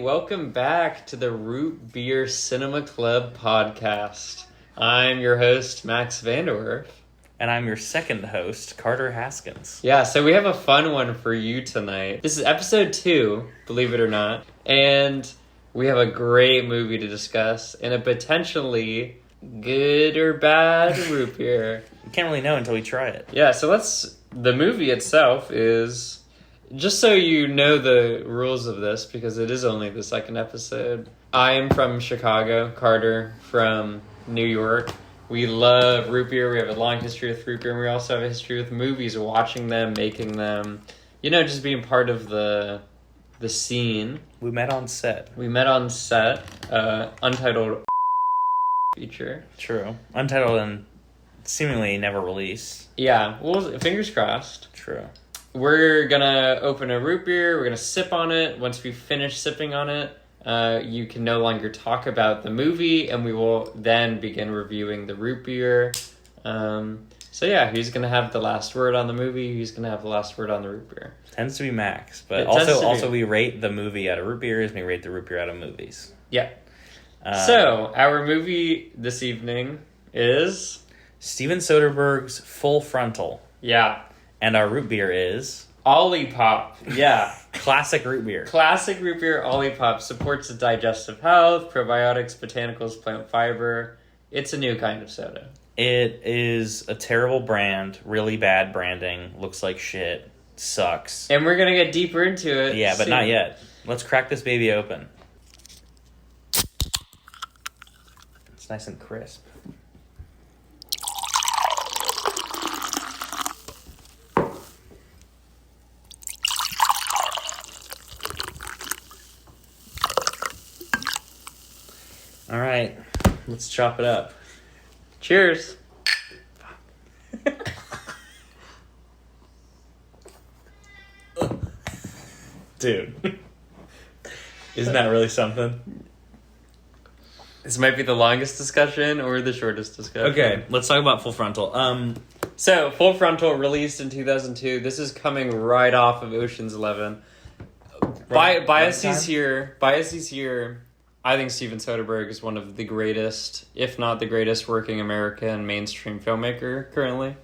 welcome back to the Root Beer Cinema Club podcast. I'm your host, Max Vanderwerf. And I'm your second host, Carter Haskins. Yeah, so we have a fun one for you tonight. This is episode 2, believe it or not. And we have a great movie to discuss and a potentially good or bad root beer. You can't really know until we try it. Yeah, so the movie itself is... Just so you know the rules of this, because it is only the second episode. I am from Chicago, Carter from New York. We love root beer. We have a long history with root beer, and we also have a history with movies, watching them, making them. You know, just being part of the scene. We met on set. Untitled feature. True. Untitled and seemingly never released. Yeah, well, fingers crossed. True. We're gonna open a root beer, we're gonna sip on it. Once we finish sipping on it, you can no longer talk about the movie, and we will then begin reviewing the root beer. So yeah, who's gonna have the last word on the movie? Who's gonna have the last word on the root beer? Tends to be Max, but also we rate the movie out of root beers, and we rate the root beer out of movies. Yeah. So, our movie this evening is... Steven Soderbergh's Full Frontal. Yeah. And our root beer is... OLIPOP. Yeah. Classic root beer. Classic root beer OLIPOP supports the digestive health, probiotics, botanicals, plant fiber. It's a new kind of soda. It is a terrible brand, really bad branding, looks like shit, sucks. And we're going to get deeper into it. Yeah, but not yet. Let's crack this baby open. It's nice and crisp. All right, let's chop it up. Cheers. Dude. Isn't that really something? This might be the longest discussion or the shortest discussion. Okay, let's talk about Full Frontal. So, Full Frontal, released in 2002. This is coming right off of Ocean's 11. Biases here. I think Steven Soderbergh is one of the greatest, if not the greatest, working American mainstream filmmaker currently.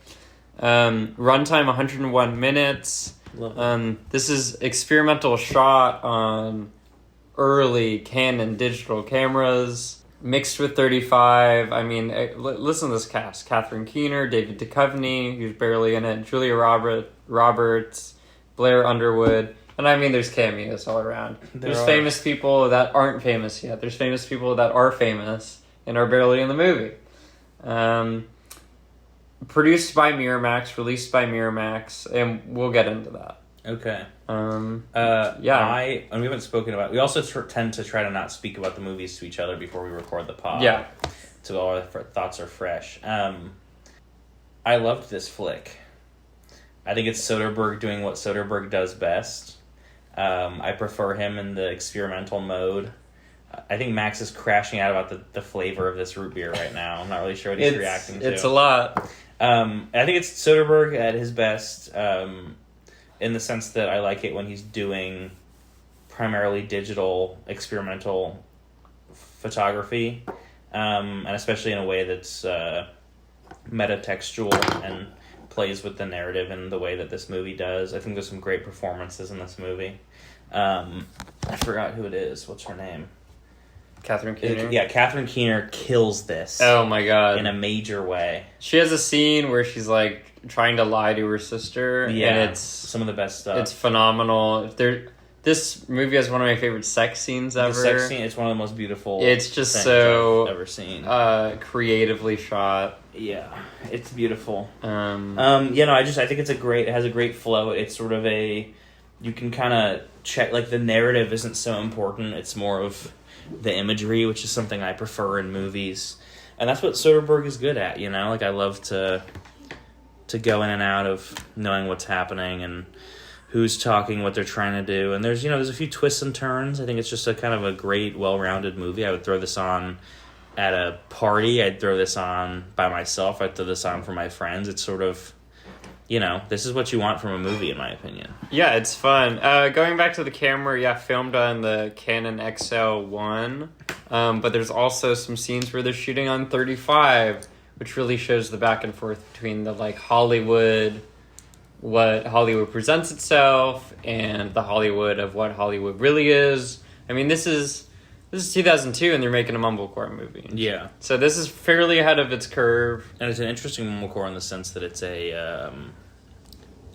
Runtime 101 minutes. This is experimental shot on early Canon digital cameras, mixed with 35. I mean, listen to this cast. Catherine Keener, David Duchovny, who's barely in it, Julia Roberts, Blair Underwood. And I mean, there's cameos all around. There's famous people that aren't famous yet. There's famous people that are famous and are barely in the movie. Produced by Miramax, released by Miramax, and we'll get into that. Okay. Yeah. And we haven't spoken about... We also tend to try to not speak about the movies to each other before we record the pod. Yeah. So all our thoughts are fresh. I loved this flick. I think it's Soderbergh doing what Soderbergh does best. I prefer him in the experimental mode. I think Max is crashing out about the flavor of this root beer right now. I'm not really sure what he's reacting to. It's a lot. I think it's Soderbergh at his best, in the sense that I like it when he's doing primarily digital experimental photography, and especially in a way that's metatextual and plays with the narrative in the way that this movie does. I think there's some great performances in this movie. I forgot who it is. What's her name? Catherine Keener? Yeah, Catherine Keener kills this. Oh my god. In a major way. She has a scene where she's like trying to lie to her sister. Yeah, and it's some of the best stuff. It's phenomenal. This movie has one of my favorite sex scenes ever. The sex scene, it's one of the most beautiful It's just so I've ever seen. Creatively shot. Yeah, it's beautiful. I think it has a great flow. It's sort of you can kind of check, like, the narrative isn't so important. It's more of the imagery, which is something I prefer in movies. And that's what Soderbergh is good at, you know? Like, I love to go in and out of knowing what's happening and who's talking, what they're trying to do. And there's a few twists and turns. I think it's just a kind of a great, well-rounded movie. I would throw this on at a party. I'd throw this on by myself. I'd throw this on for my friends. It's sort of this is what you want from a movie, in my opinion. Yeah, it's fun. Going back to the camera, filmed on the Canon XL1, but there's also some scenes where they're shooting on 35, which really shows the back and forth between the Hollywood, what Hollywood presents itself, and the Hollywood of what Hollywood really is. I mean, this is 2002, and they're making a mumblecore movie. Yeah. So this is fairly ahead of its curve. And it's an interesting mumblecore in the sense that it's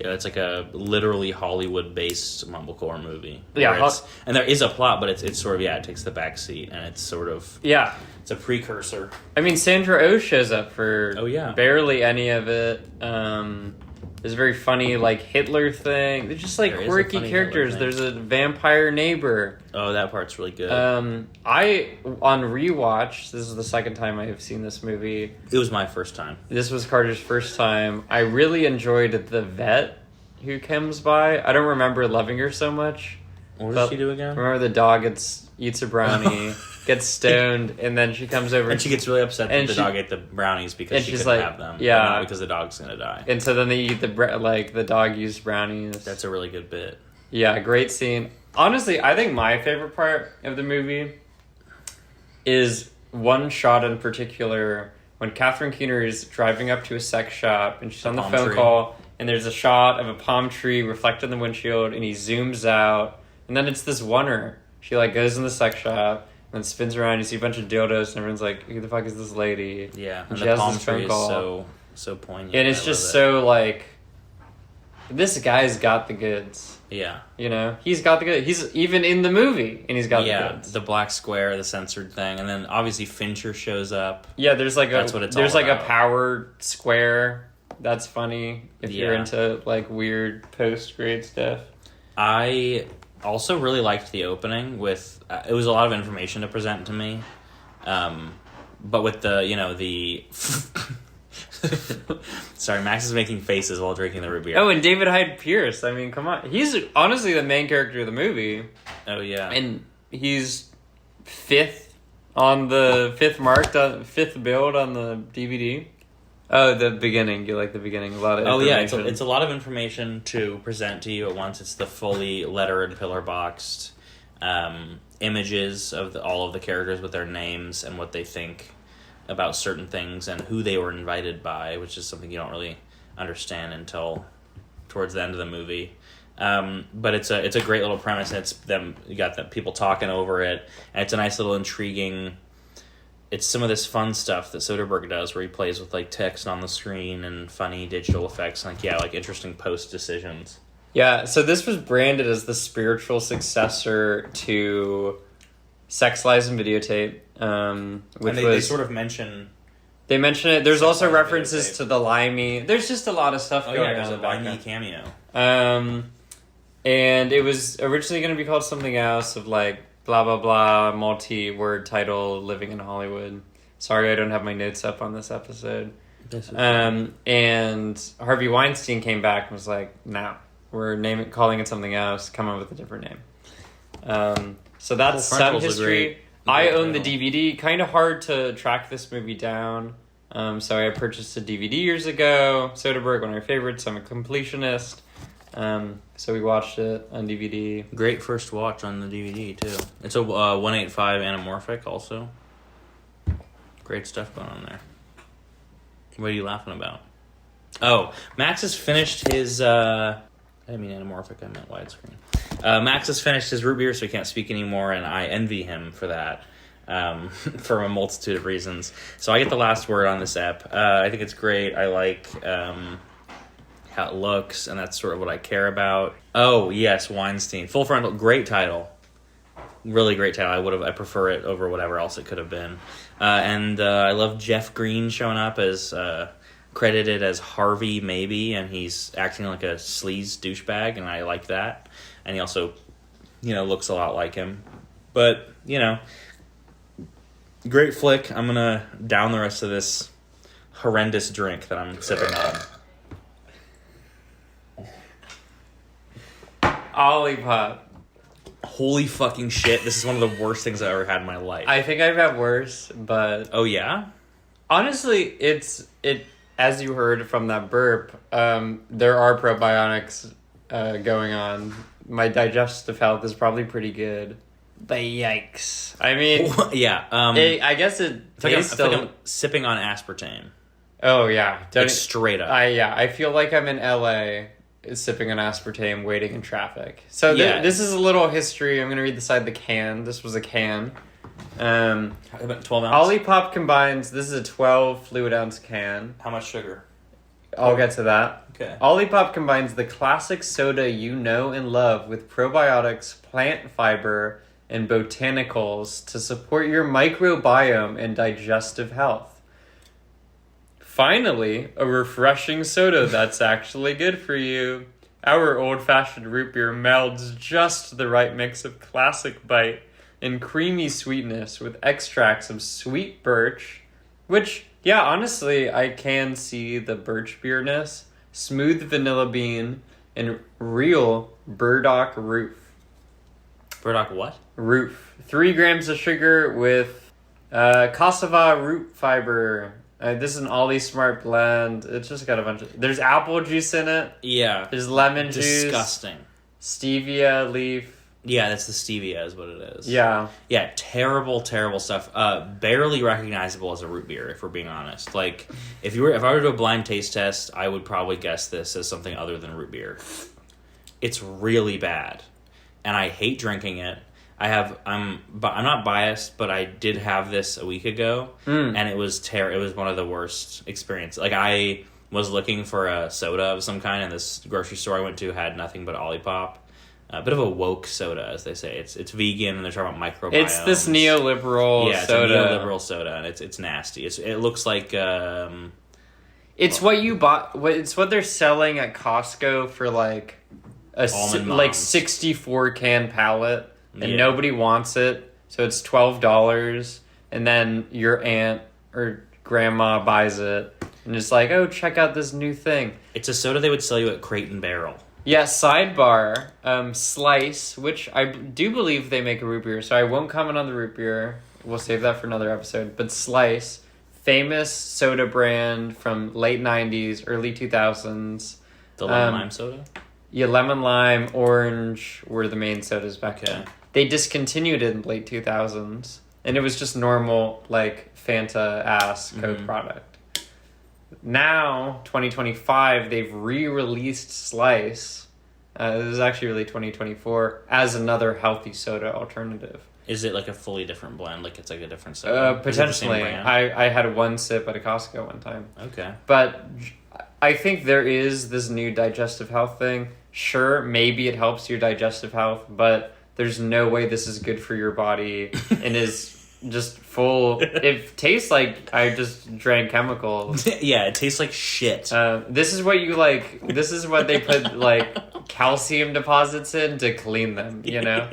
it's like a literally Hollywood-based mumblecore movie. Yeah. And there is a plot, but it's sort of, it takes the back seat, and it's sort of... Yeah. It's a precursor. I mean, Sandra Oh shows up for barely any of it. There's a very funny, Hitler thing. They're just, quirky characters. There's a vampire neighbor. Oh, that part's really good. On rewatch, this is the second time I have seen this movie. It was my first time. This was Carter's first time. I really enjoyed the vet who comes by. I don't remember loving her so much. What does she do again? Remember the dog eats a brownie, gets stoned, and then she comes over. And she gets really upset that the dog ate the brownies because she couldn't have them. Yeah. Not because the dog's going to die. And so then they eat the dog used brownies. That's a really good bit. Yeah, great scene. Honestly, I think my favorite part of the movie is one shot in particular when Catherine Keener is driving up to a sex shop and she's on the phone call, and there's a shot of a palm tree reflected in the windshield, and he zooms out. And then it's this oneer. She goes in the sex shop and then spins around. You see a bunch of dildos, and everyone's like, "Who the fuck is this lady?" Yeah, and the palm tree is so poignant. And it's just so this guy's got the goods. Yeah, he's got the goods. He's even in the movie, and he's got the goods. The black square, the censored thing, and then obviously Fincher shows up. Yeah, there's that's what it's all about. A power square. That's funny if you're into weird post-grade stuff. I also really liked the opening with it was a lot of information to present to me, but with the sorry, Max is making faces while drinking the root beer. Oh, and David Hyde Pierce. I mean, come on, he's honestly the main character of the movie. Oh yeah, and he's fifth build on the DVD. Oh, the beginning. You like the beginning? A lot of information. It's a lot of information to present to you at once. It's the fully letter and pillar boxed images of all of the characters with their names and what they think about certain things and who they were invited by, which is something you don't really understand until towards the end of the movie. But it's a great little premise. And it's them. You got the people talking over it, and it's a nice little intriguing. It's some of this fun stuff that Soderbergh does where he plays with text on the screen and funny digital effects and interesting post decisions. Yeah, so this was branded as the spiritual successor to Sex, Lies, and Videotape. Which they sort of mention... They mention it. There's also references to the Limey. There's just a lot of stuff going on. There's a Limey cameo. And it was originally going to be called something else of blah, blah, blah, multi-word title, Living in Hollywood. Sorry, I don't have my notes up on this episode. And Harvey Weinstein came back and was like, no, we're calling it something else. Come up with a different name. So that's some history. I own the DVD. Kind of hard to track this movie down. So I purchased a DVD years ago. Soderbergh, one of my favorites. I'm a completionist. So we watched it on DVD. Great first watch on the DVD, too. It's a 185 anamorphic, also. Great stuff going on there. What are you laughing about? Oh, Max has finished his... I didn't mean anamorphic, I meant widescreen. Max has finished his root beer, so he can't speak anymore, and I envy him for that. For a multitude of reasons. So I get the last word on this ep. I think it's great. I like... how it looks, and that's sort of what I care about. Oh, yes, Weinstein. Full Frontal, great title. Really great title. I prefer it over whatever else it could have been. And I love Jeff Green showing up as credited as Harvey Maybe, and he's acting like a sleaze douchebag, and I like that. And he also, looks a lot like him. But, great flick. I'm going to down the rest of this horrendous drink that I'm sipping on. OLIPOP. Holy fucking shit, this is one of the worst things I've ever had in my life. I think I've had worse, but... Oh, yeah? Honestly, it as you heard from that burp, there are probiotics going on. My digestive health is probably pretty good. But yikes. I mean... yeah. I guess it tastes like I'm sipping on aspartame. Oh, yeah. Like straight up. I feel like I'm in LA sipping on aspartame waiting in traffic. So this is a little history. I'm going to read the side of the can. This was a can. About 12 ounce? OLIPOP combines... This is a 12 fluid ounce can. How much sugar? I'll get to that. Okay. OLIPOP combines the classic soda you know and love with probiotics, plant fiber, and botanicals to support your microbiome and digestive health. Finally, a refreshing soda that's actually good for you. Our old-fashioned root beer melds just the right mix of classic bite and creamy sweetness with extracts of sweet birch, which, yeah, honestly, I can see the birch beerness, smooth vanilla bean, and real burdock roof. Burdock what? Roof. 3 grams of sugar with cassava root fiber. This is an Ollie Smart blend. It's just got a bunch of... There's apple juice in it. Yeah. There's lemon juice. Disgusting. Stevia leaf. Yeah, that's the stevia is what it is. Yeah. Yeah, terrible, terrible stuff. Barely recognizable as a root beer, if we're being honest. Like, if I were to do a blind taste test, I would probably guess this as something other than root beer. It's really bad. And I hate drinking it. I'm not biased, but I did have this a week ago, and it was it was one of the worst experiences. Like, I was looking for a soda of some kind, and this grocery store I went to had nothing but OLIPOP. A bit of a woke soda, as they say. It's vegan, and they're talking about microbiomes. It's this neoliberal soda. soda. Yeah, it's a neoliberal soda, and it's nasty. It looks like... it's what you bought... It's what they're selling at Costco for, like... like 64 can pallet, and nobody wants it, so it's $12, and then your aunt or grandma buys it, and it's like, oh, check out this new thing. It's a soda they would sell you at Crate and Barrel. Yeah, sidebar, Slice, which I do believe they make a root beer, so I won't comment on the root beer. We'll save that for another episode. But Slice, famous soda brand from late 90s, early 2000s. The lemon lime soda? Yeah, lemon lime, orange were the main sodas back then. They discontinued it in late 2000s, and it was just normal, like, Fanta-ass Coke product. Now, 2025, they've re-released Slice. This is actually really 2024, as another healthy soda alternative. Is it like a fully different blend? Like it's like a different soda? Potentially. I had one sip at a Costco one time. Okay. But I think there is this new digestive health thing. Sure, maybe it helps your digestive health, but there's no way this is good for your body and is just full... It tastes like I just drank chemicals. Yeah, it tastes like shit. This is what you like... This is what they put, like, calcium deposits in to clean them, you know?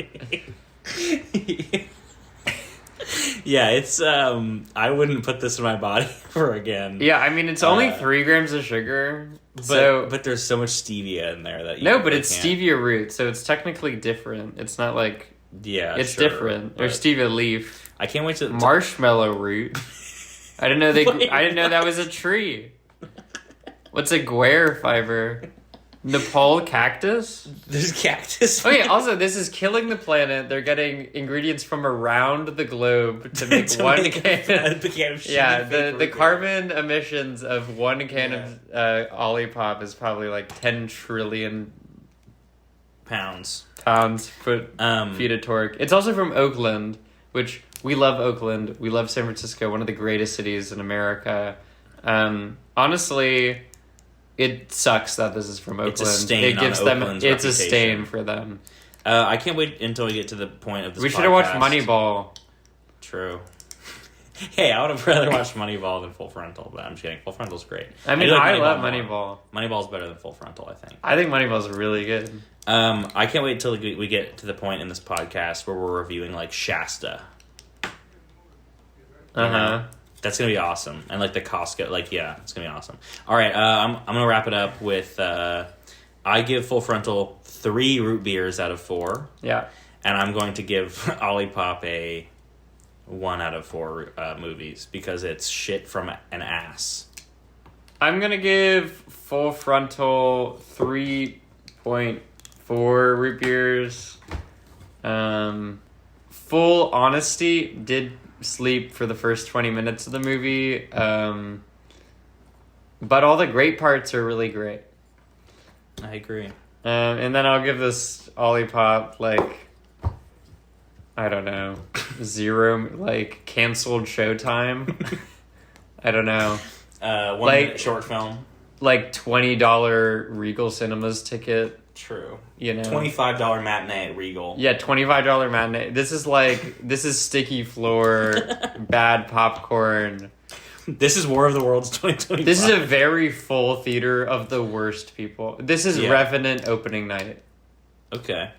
Yeah, it's... I wouldn't put this in my body ever again. Yeah, I mean, it's only 3 grams of sugar. But there's so much stevia in there that you... No, but it's stevia root, so it's technically different. It's not like... Yeah, it's different. Or stevia leaf. I can't wait to... Marshmallow root. I didn't know I didn't know that was a tree. What's a guar fiber? Nepal cactus? There's cactus. Okay, also, this is killing the planet. They're getting ingredients from around the globe to make one can. Yeah, the carbon emissions of one can of OLIPOP is probably like 10 trillion pounds, feet of torque. It's also from Oakland, which we love Oakland. We love San Francisco, one of the greatest cities in America. Honestly... It sucks that this is from Oakland. It's a stain it gives on them. Oakland's It's reputation. a stain for them. I can't wait until we get to the point of this. We should have watched Moneyball. True. Hey, I would have rather watched Moneyball than Full Frontal, but I'm just kidding. Full Frontal's great. I mean, I love Moneyball. Moneyball's better than Full Frontal, I think. I think Moneyball's really good. I can't wait until we get to the point in this podcast where we're reviewing like Shasta. That's gonna be awesome, and like the Costco, like it's gonna be awesome. All right, I'm gonna wrap it up with I give Full Frontal 3 root beers out of 4. Yeah, and I'm going to give OLIPOP a 1 out of 4 movies because it's shit from an ass. I'm gonna give Full Frontal 3.4 root beers. Full honesty, did sleep for the first 20 minutes of the movie. But all the great parts are really great. I agree. And then I'll give this OLIPOP, like, I don't know, 0, like, canceled showtime. I don't know. 1 like, minute short film. Like $20 Regal Cinemas ticket. True. You know, $25 matinee at Regal. Yeah, $25 matinee. This is sticky floor, bad popcorn. This is War of the Worlds 2025. This is a very full theater of the worst people. This is Revenant opening night. Okay.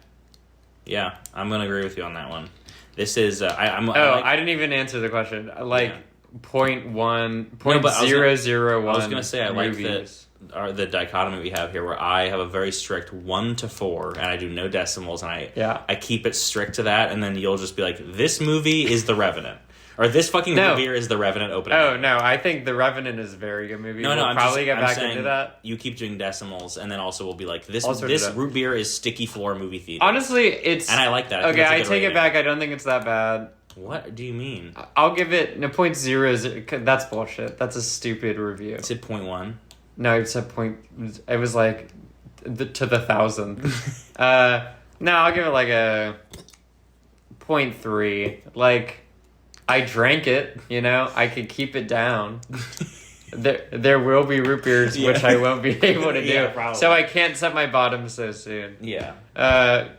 Yeah, I'm gonna agree with you on that one. This is I didn't even answer the question. Like 0.1, No, but 0.001. I was gonna say I like movies. the dichotomy we have here, where I have a very strict 1 to 4, and I do no decimals, and I keep it strict to that, and then you'll just be like, this movie is The Revenant. Or this fucking movie is The Revenant opening. Oh, no, I think The Revenant is a very good movie. No, we'll probably get back into that. You keep doing decimals, and then also we'll be like, this Also root beer is sticky floor movie theater. Honestly, it's... And I like that. Okay, I take it back. I don't think it's that bad. What do you mean? I'll give it... No, 0.0... That's bullshit. That's a stupid review. It's at 0.1. No, it's a point... It was like... to the 1,000th. No, I'll give it like a... 0.3. Like... I drank it, you know? I could keep it down. There will be root beers, which I won't be able to do. Probably. So I can't set my bottom so soon. Yeah.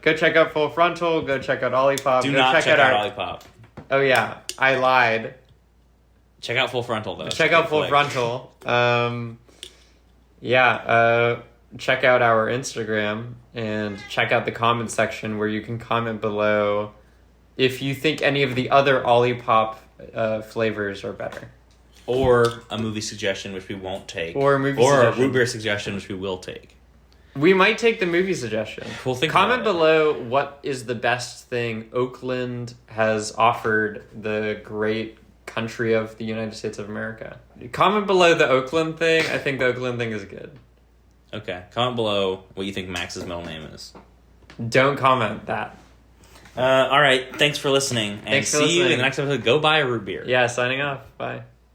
Go check out Full Frontal. Go check out OLIPOP. Do not check out OLIPOP. Oh, yeah. I lied. Check out Full Frontal, though. Check out Full Frontal. Check out our Instagram and check out the comment section where you can comment below if you think any of the other OLIPOP flavors are better. Or a movie suggestion, which we won't take. Or a root beer suggestion, which we will take. We might take the movie suggestion. We'll think Comment about it. below what is the best thing Oakland has offered the great country of the United States of America. Comment below the Oakland thing. I think the Oakland thing is good. Okay. Comment below what you think Max's middle name is. Don't comment that. All right. Thanks for listening. And see you in the next episode. Go buy a root beer. Yeah, signing off. Bye.